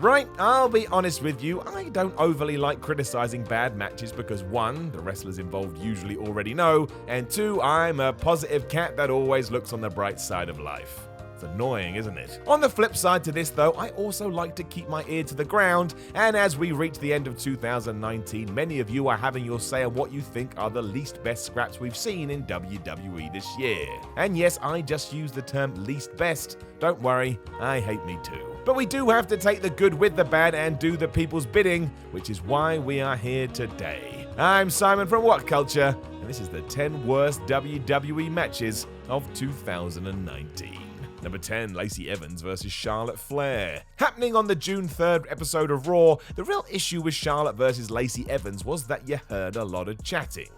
Right, I'll be honest with you, I don't overly like criticizing bad matches because 1, the wrestlers involved usually already know, and 2, I'm a positive cat that always looks on the bright side of life. It's annoying, isn't it? On the flip side to this though, I also like to keep my ear to the ground, and as we reach the end of 2019, many of you are having your say on what you think are the least best scraps we've seen in WWE this year. And yes, I just use the term least best. Don't worry, I hate me too. But we do have to take the good with the bad and do the people's bidding, which is why we are here today. I'm Simon from What Culture, and this is the 10 worst WWE matches of 2019. Number 10, Lacey Evans vs Charlotte Flair. Happening on the June 3rd episode of Raw, the real issue with Charlotte vs Lacey Evans was that you heard a lot of chatting.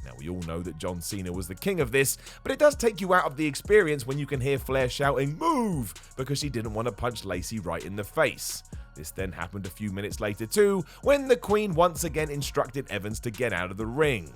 Now, we all know that John Cena was the king of this, but it does take you out of the experience when you can hear Flair shouting, "Move!" because she didn't want to punch Lacey right in the face. This then happened a few minutes later too, when the Queen once again instructed Evans to get out of the ring.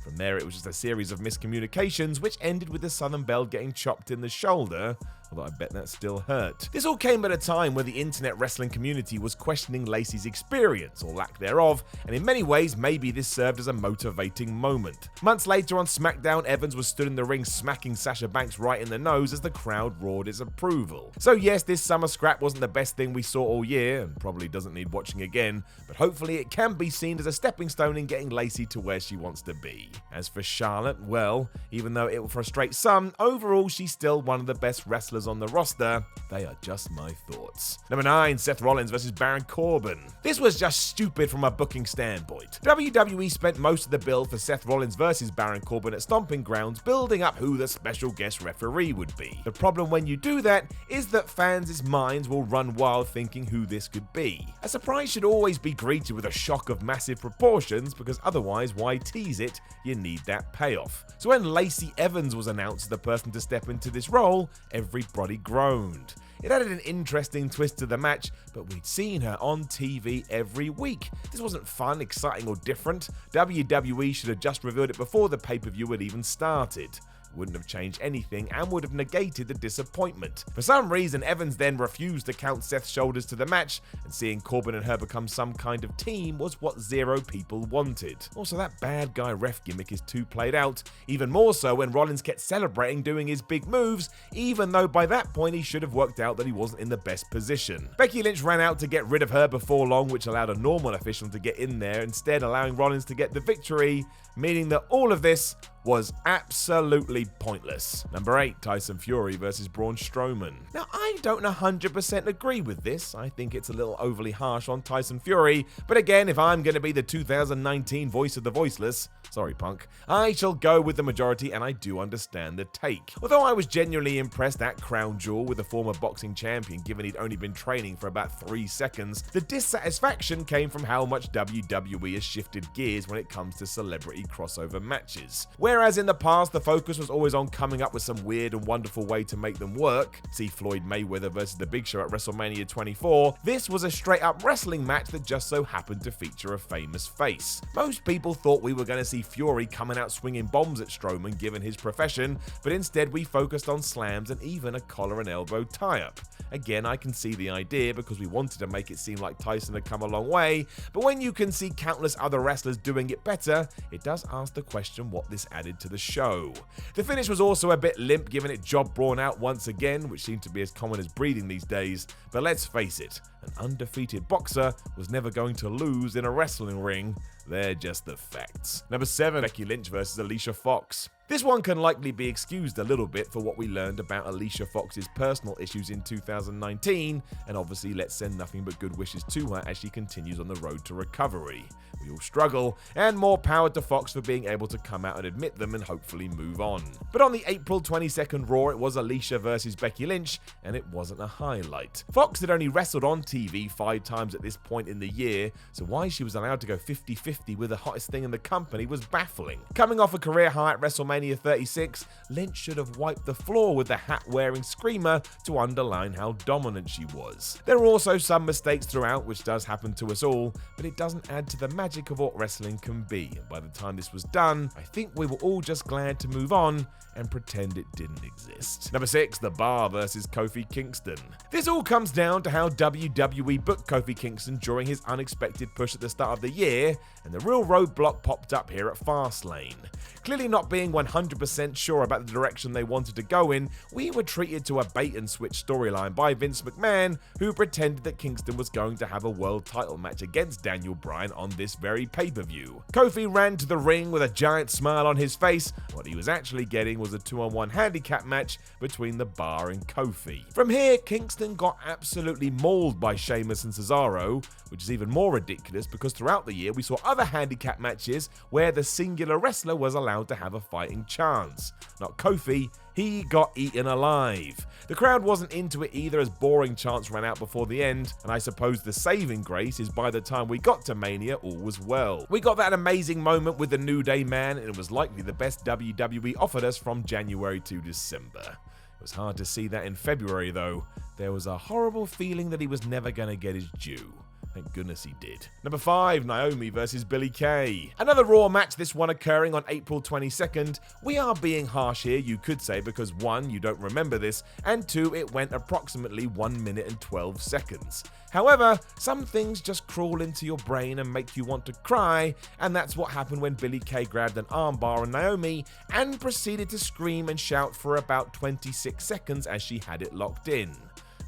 From there, it was just a series of miscommunications, which ended with the Southern Belle getting chopped in the shoulder, although I bet that still hurt. This all came at a time where the internet wrestling community was questioning Lacey's experience, or lack thereof, and in many ways, maybe this served as a motivating moment. Months later on SmackDown, Evans was stood in the ring smacking Sasha Banks right in the nose as the crowd roared its approval. So yes, this summer scrap wasn't the best thing we saw all year, and probably doesn't need watching again, but hopefully it can be seen as a stepping stone in getting Lacey to where she wants to be. As for Charlotte, well, even though it will frustrate some, overall she's still one of the best wrestlers on the roster. They are just my thoughts. Number 9, Seth Rollins vs Baron Corbin. This was just stupid from a booking standpoint. WWE spent most of the build for Seth Rollins vs Baron Corbin at Stomping Grounds building up who the special guest referee would be. The problem when you do that is that fans' minds will run wild thinking who this could be. A surprise should always be greeted with a shock of massive proportions because otherwise why tease it? You need that payoff. So when Lacey Evans was announced as the person to step into this role, everybody groaned. It added an interesting twist to the match, but we'd seen her on TV every week. This wasn't fun, exciting, or different. WWE should have just revealed it before the pay-per-view had even started. Wouldn't have changed anything and would have negated the disappointment. For some reason, Evans then refused to count Seth's shoulders to the match, and seeing Corbin and her become some kind of team was what zero people wanted. Also, that bad guy ref gimmick is too played out, even more so when Rollins kept celebrating doing his big moves, even though by that point he should have worked out that he wasn't in the best position. Becky Lynch ran out to get rid of her before long, which allowed a normal official to get in there, instead allowing Rollins to get the victory, meaning that all of this was absolutely pointless. Number 8, Tyson Fury vs Braun Strowman. Now, I don't 100% agree with this. I think it's a little overly harsh on Tyson Fury, but again, if I'm going to be the 2019 voice of the voiceless, sorry Punk, I shall go with the majority, and I do understand the take. Although I was genuinely impressed at Crown Jewel with the former boxing champion, given he'd only been training for about 3 seconds, the dissatisfaction came from how much WWE has shifted gears when it comes to celebrity crossover matches. Whereas in the past, the focus was always on coming up with some weird and wonderful way to make them work, see Floyd Mayweather vs The Big Show at WrestleMania 24, this was a straight up wrestling match that just so happened to feature a famous face. Most people thought we were going to see Fury coming out swinging bombs at Strowman given his profession, but instead we focused on slams and even a collar and elbow tie-up. Again, I can see the idea because we wanted to make it seem like Tyson had come a long way, but when you can see countless other wrestlers doing it better, it does ask the question what this added to the show. The finish was also a bit limp, given it jobbed Braun out once again, which seemed to be as common as breathing these days, but let's face it, an undefeated boxer was never going to lose in a wrestling ring. They're just the facts. Number 7, Becky Lynch vs Alicia Fox. This one can likely be excused a little bit for what we learned about Alicia Fox's personal issues in 2019, and obviously let's send nothing but good wishes to her as she continues on the road to recovery. We all struggle, and more power to Fox for being able to come out and admit them and hopefully move on. But on the April 22nd Raw, it was Alicia versus Becky Lynch, and it wasn't a highlight. Fox had only wrestled on TV 5 times at this point in the year, so why she was allowed to go 50-50 50 with the hottest thing in the company was baffling. Coming off a career high at WrestleMania 36, Lynch should have wiped the floor with the hat-wearing Screamer to underline how dominant she was. There were also some mistakes throughout, which does happen to us all, but it doesn't add to the magic of what wrestling can be. And by the time this was done, I think we were all just glad to move on and pretend it didn't exist. Number 6, The Bar versus Kofi Kingston. This all comes down to how WWE booked Kofi Kingston during his unexpected push at the start of the year, and the real roadblock popped up here at FASTLANE. Clearly not being 100% sure about the direction they wanted to go in, we were treated to a bait-and-switch storyline by Vince McMahon, who pretended that Kingston was going to have a world title match against Daniel Bryan on this very pay-per-view. Kofi ran to the ring with a giant smile on his face. What he was actually getting was a 2-on-1 handicap match between The Bar and Kofi. From here, Kingston got absolutely mauled by Sheamus and Cesaro, which is even more ridiculous because throughout the year we saw other handicap matches where the singular wrestler was allowed to have a fighting chance. Not Kofi, he got eaten alive. The crowd wasn't into it either as boring chants ran out before the end, and I suppose the saving grace is by the time we got to Mania, all was well. We got that amazing moment with the New Day man, and it was likely the best WWE offered us from January to December. It was hard to see that in February though. There was a horrible feeling that he was never going to get his due. Thank goodness he did. Number 5, Naomi versus Billie Kay. Another Raw match, this one occurring on April 22nd. We are being harsh here, you could say, because 1, you don't remember this, and 2, it went approximately 1 minute and 12 seconds. However, some things just crawl into your brain and make you want to cry, and that's what happened when Billie Kay grabbed an armbar on Naomi and proceeded to scream and shout for about 26 seconds as she had it locked in.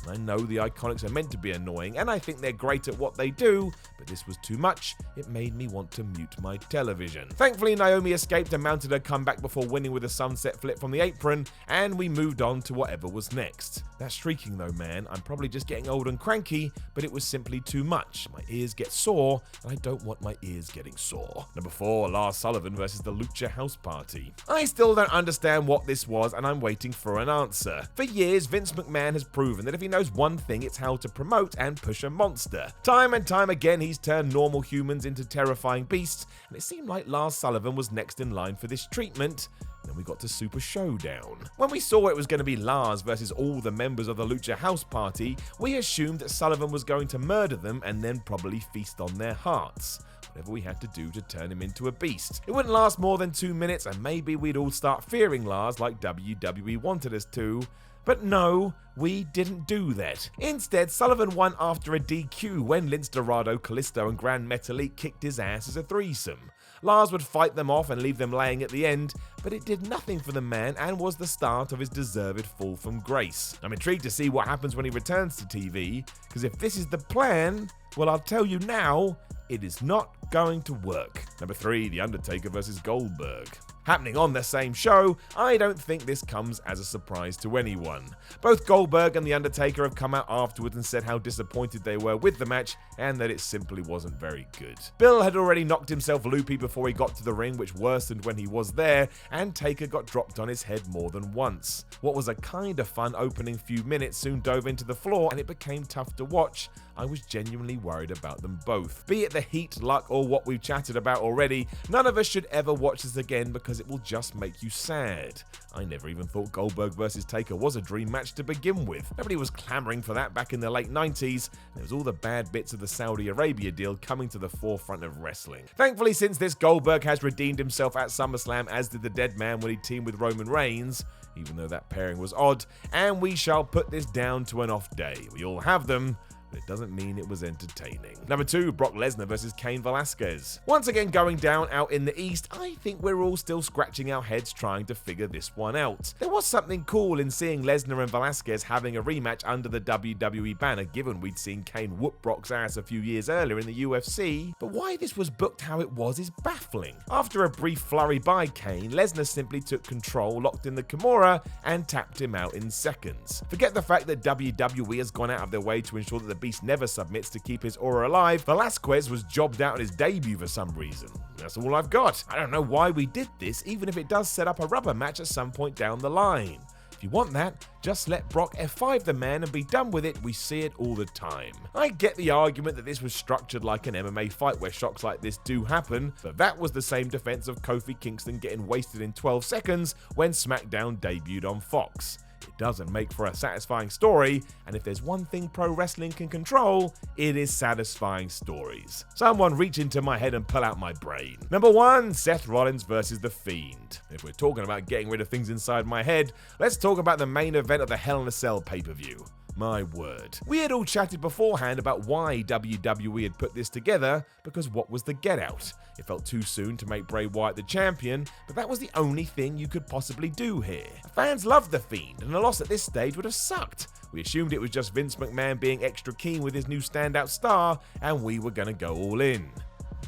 I know the Iconics are meant to be annoying, and I think they're great at what they do, but this was too much. It made me want to mute my television. Thankfully, Naomi escaped and mounted her comeback before winning with a sunset flip from the apron, and we moved on to whatever was next. That streaking though, man, I'm probably just getting old and cranky, but it was simply too much. My ears get sore, and I don't want my ears getting sore. Number 4, Lars Sullivan versus the Lucha House Party. I still don't understand what this was, and I'm waiting for an answer. For years, Vince McMahon has proven that if he knows one thing, it's how to promote and push a monster. Time and time again, he's turned normal humans into terrifying beasts, and it seemed like Lars Sullivan was next in line for this treatment. Then we got to Super Showdown. When we saw it was going to be Lars versus all the members of the Lucha House Party, we assumed that Sullivan was going to murder them and then probably feast on their hearts. Whatever we had to do to turn him into a beast. It wouldn't last more than 2 minutes, and maybe we'd all start fearing Lars like WWE wanted us to. But no, we didn't do that. Instead, Sullivan won after a DQ when Lince Dorado, Kalisto, and Grand Metalik kicked his ass as a threesome. Lars would fight them off and leave them laying at the end, but it did nothing for the man and was the start of his deserved fall from grace. I'm intrigued to see what happens when he returns to TV, because if this is the plan, well, I'll tell you now, it is not going to work. Number 3, The Undertaker versus Goldberg. Happening on the same show, I don't think this comes as a surprise to anyone. Both Goldberg and The Undertaker have come out afterwards and said how disappointed they were with the match and that it simply wasn't very good. Bill had already knocked himself loopy before he got to the ring, which worsened when he was there, and Taker got dropped on his head more than once. What was a kinda fun opening few minutes soon dove into the floor and it became tough to watch. I was genuinely worried about them both. Be it the heat, luck, or what we've chatted about already, none of us should ever watch this again because it will just make you sad. I never even thought Goldberg vs Taker was a dream match to begin with. Nobody was clamoring for that back in the late 90s. There was all the bad bits of the Saudi Arabia deal coming to the forefront of wrestling. Thankfully, since this, Goldberg has redeemed himself at SummerSlam, as did the Dead Man when he teamed with Roman Reigns, even though that pairing was odd, and we shall put this down to an off day. We all have them, but it doesn't mean it was entertaining. Number 2, Brock Lesnar versus Cain Velasquez. Once again going down out in the East, I think we're all still scratching our heads trying to figure this one out. There was something cool in seeing Lesnar and Velasquez having a rematch under the WWE banner, given we'd seen Cain whoop Brock's ass a few years earlier in the UFC, but why this was booked how it was is baffling. After a brief flurry by Cain, Lesnar simply took control, locked in the Kimura, and tapped him out in seconds. Forget the fact that WWE has gone out of their way to ensure that the Beast never submits to keep his aura alive. Velasquez was jobbed out on his debut for some reason. That's all I've got. I don't know why we did this, even if it does set up a rubber match at some point down the line. If you want that, just let Brock F5 the man and be done with it. We see it all the time. I get the argument that this was structured like an MMA fight where shocks like this do happen, but that was the same defense of Kofi Kingston getting wasted in 12 seconds when SmackDown debuted on Fox. It doesn't make for a satisfying story, and if there's one thing pro wrestling can control, it is satisfying stories. Someone reach into my head and pull out my brain. Number 1, Seth Rollins versus The Fiend. If we're talking about getting rid of things inside my head, let's talk about the main event of the Hell in a Cell pay-per-view. My word. We had all chatted beforehand about why WWE had put this together, because what was the get out? It felt too soon to make Bray Wyatt the champion, but that was the only thing you could possibly do here. Fans loved The Fiend, and a loss at this stage would have sucked. We assumed it was just Vince McMahon being extra keen with his new standout star, and we were gonna go all in.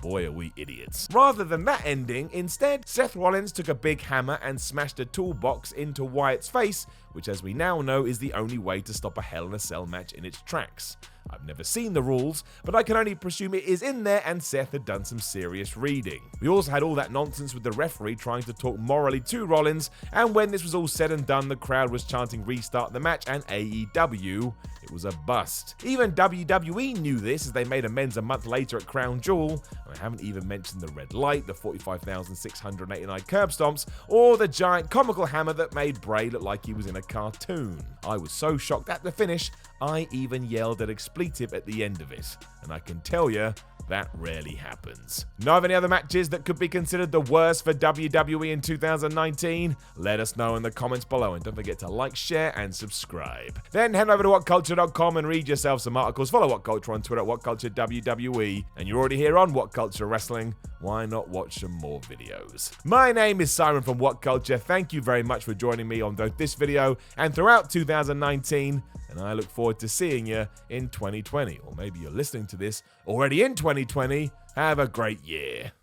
Boy, are we idiots. Rather than that ending, instead, Seth Rollins took a big hammer and smashed a toolbox into Wyatt's face, which as we now know is the only way to stop a Hell in a Cell match in its tracks. I've never seen the rules, but I can only presume it is in there and Seth had done some serious reading. We also had all that nonsense with the referee trying to talk morally to Rollins, and when this was all said and done, the crowd was chanting restart the match and AEW. It was a bust. Even WWE knew this as they made amends a month later at Crown Jewel. I haven't even mentioned the red light, the 45,689 curb stomps, or the giant comical hammer that made Bray look like he was in a cartoon. I was so shocked at the finish, I even yelled an expletive at the end of it. And I can tell you, that rarely happens. Know of any other matches that could be considered the worst for WWE in 2019? Let us know in the comments below, and don't forget to like, share, and subscribe. Then head over to WhatCulture.com and read yourself some articles. Follow What Culture on Twitter at WhatCultureWWE, and you're already here on What Culture Wrestling. Why not watch some more videos? My name is Simon from What Culture. Thank you very much for joining me on both this video and throughout 2019. And I look forward to seeing you in 2020. Or maybe you're listening to this already in 2020. Have a great year.